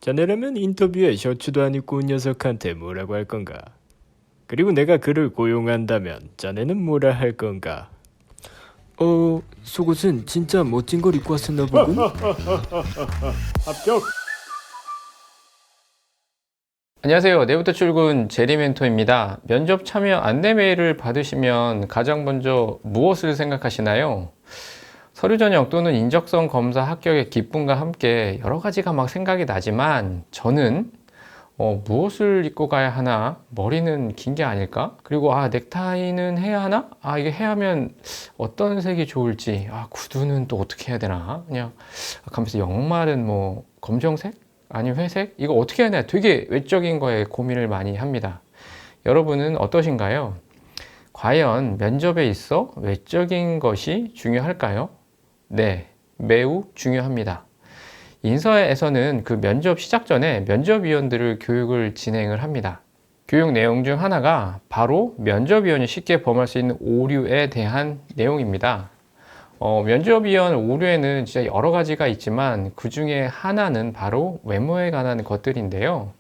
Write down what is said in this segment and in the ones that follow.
자네라면 인터뷰에 셔츠도 안 입고 온 녀석한테 뭐라고 할 건가? 그리고 내가 그를 고용한다면 자네는 뭐라 할 건가? 속옷은 진짜 멋진 걸 입고 왔었나 보군? 합격! 안녕하세요. 내일부터 출근 제리 멘토입니다. 면접 참여 안내 메일을 받으시면 가장 먼저 무엇을 생각하시나요? 서류 전형 또는 인적성 검사 합격의 기쁨과 함께 여러 가지가 막 생각이 나지만 저는 무엇을 입고 가야 하나? 머리는 긴 게 아닐까? 그리고 넥타이는 해야 하나? 이게 해야 하면 어떤 색이 좋을지, 구두는 또 어떻게 해야 되나? 그냥 가면서 양말은 뭐 검정색? 아니면 회색? 이거 어떻게 해야 되나? 되게 외적인 거에 고민을 많이 합니다. 여러분은 어떠신가요? 과연 면접에 있어 외적인 것이 중요할까요? 네, 매우 중요합니다. 인서에서는 그 면접 시작 전에 면접위원들을 교육을 진행을 합니다. 교육 내용 중 하나가 바로 면접위원이 쉽게 범할 수 있는 오류에 대한 내용입니다. 면접위원 오류에는 진짜 여러 가지가 있지만 그 중에 하나는 바로 외모에 관한 것들인데요.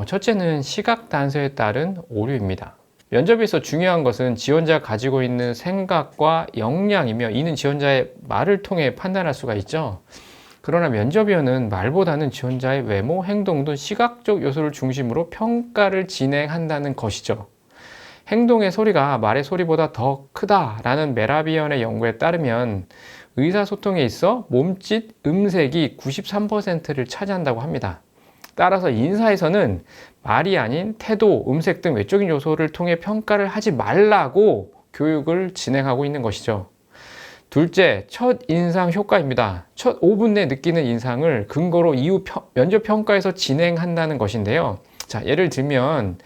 첫째는 시각 단서에 따른 오류입니다. 면접에서 중요한 것은 지원자가 가지고 있는 생각과 역량이며 이는 지원자의 말을 통해 판단할 수가 있죠. 그러나 면접위원은 말보다는 지원자의 외모, 행동 등 시각적 요소를 중심으로 평가를 진행한다는 것이죠. 행동의 소리가 말의 소리보다 더 크다라는 메라비언의 연구에 따르면 의사소통에 있어 몸짓, 음색이 93%를 차지한다고 합니다. 따라서 인사에서는 말이 아닌 태도, 음색 등 외적인 요소를 통해 평가를 하지 말라고 교육을 진행하고 있는 것이죠. 둘째, 첫 인상 효과입니다. 첫 5분 내 느끼는 인상을 근거로 이후 면접 평가에서 진행한다는 것인데요. 자, 예를 들면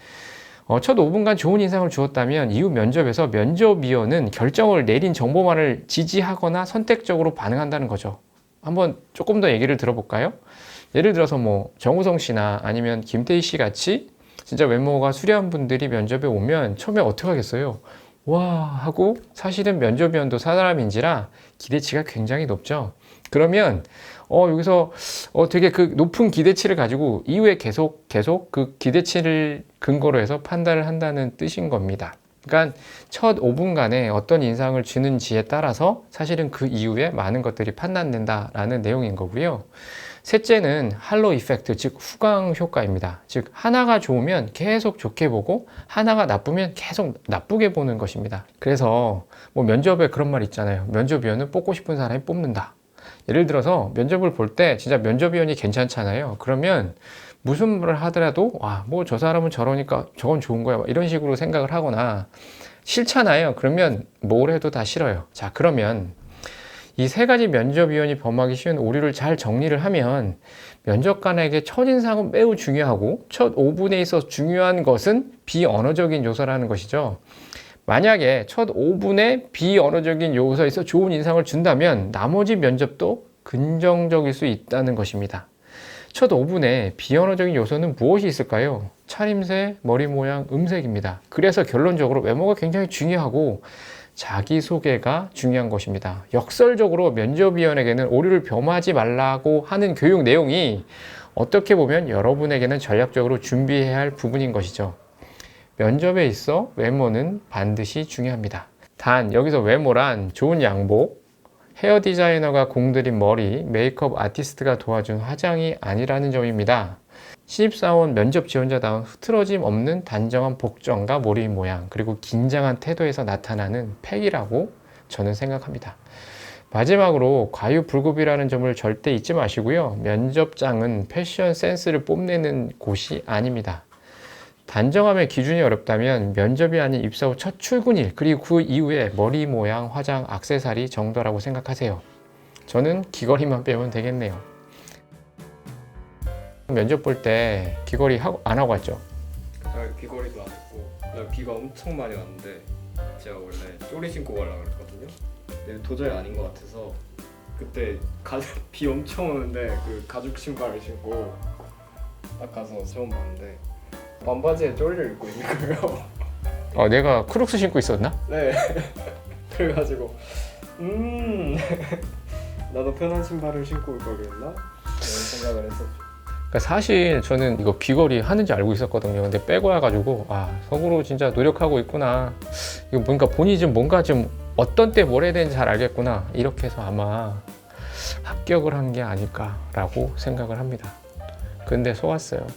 첫 5분간 좋은 인상을 주었다면 이후 면접에서 면접위원은 결정을 내린 정보만을 지지하거나 선택적으로 반응한다는 거죠. 한번 조금 더 얘기를 들어볼까요? 예를 들어서 뭐 정우성 씨나 아니면 김태희 씨 같이 진짜 외모가 수려한 분들이 면접에 오면 처음에 어떻게 하겠어요? 와 하고 사실은 면접위원도 사람인지라 기대치가 굉장히 높죠. 그러면 여기서 되게 그 높은 기대치를 가지고 이후에 계속 그 기대치를 근거로 해서 판단을 한다는 뜻인 겁니다. 그러니까 첫 5분간에 어떤 인상을 주는지에 따라서 사실은 그 이후에 많은 것들이 판단된다라는 내용인 거고요. 셋째는 할로 이펙트, 즉 후광 효과입니다. 즉 하나가 좋으면 계속 좋게 보고 하나가 나쁘면 계속 나쁘게 보는 것입니다. 그래서 뭐 면접에 그런 말 있잖아요. 면접위원은 뽑고 싶은 사람이 뽑는다. 예를 들어서 면접을 볼 때 진짜 면접위원이 괜찮잖아요. 그러면 무슨 말을 하더라도 뭐 저 사람은 저러니까 저건 좋은 거야 이런 식으로 생각을 하거나 싫잖아요. 그러면 뭘 해도 다 싫어요. 자, 그러면 이 세 가지 면접위원이 범하기 쉬운 오류를 잘 정리를 하면 면접관에게 첫인상은 매우 중요하고 첫 5분에 있어 중요한 것은 비언어적인 요소라는 것이죠. 만약에 첫 5분에 비언어적인 요소에서 좋은 인상을 준다면 나머지 면접도 긍정적일 수 있다는 것입니다. 첫 5분에 비언어적인 요소는 무엇이 있을까요? 차림새, 머리 모양, 음색입니다. 그래서 결론적으로 외모가 굉장히 중요하고 자기소개가 중요한 것입니다. 역설적으로 면접위원에게는 오류를 범하지 말라고 하는 교육 내용이 어떻게 보면 여러분에게는 전략적으로 준비해야 할 부분인 것이죠. 면접에 있어 외모는 반드시 중요합니다. 단 여기서 외모란 좋은 양복, 헤어 디자이너가 공들인 머리, 메이크업 아티스트가 도와준 화장이 아니라는 점입니다. 신입사원 면접 지원자다운 흐트러짐 없는 단정한 복정과 머리 모양, 그리고 긴장한 태도에서 나타나는 팩이라고 저는 생각합니다. 마지막으로 과유불급이라는 점을 절대 잊지 마시고요. 면접장은 패션 센스를 뽐내는 곳이 아닙니다. 단정함의 기준이 어렵다면 면접이 아닌 입사 후 첫 출근일, 그리고 그 이후에 머리 모양, 화장, 액세서리 정도라고 생각하세요. 저는 귀걸이만 빼면 되겠네요. 면접 볼 때 귀걸이 안 하고 왔죠? 귀걸이도 안 했고 그다음에 비가 엄청 많이 왔는데 제가 원래 쪼리 신고 가려고 그랬거든요. 근데 도저히 아닌 것 같아서 그때 비 엄청 오는데 그 가죽 신발을 신고 딱 가서 처음 봤는데 반바지에 쪼리를 입고 있는 거예요. 내가 크록스 신고 있었나? 네. 그래가지고 나도 편한 신발을 신고 올 걸 그랬나? 이런 생각을 했었죠. 그러니까 사실 저는 이거 귀걸이 하는지 알고 있었거든요. 근데 빼고 와가지고 속으로 진짜 노력하고 있구나. 이거 보니까 본인이 좀 뭔가 좀 어떤 때 뭘 해야 되는지 잘 알겠구나. 이렇게 해서 아마 합격을 한 게 아닐까라고 생각을 합니다. 근데 속았어요.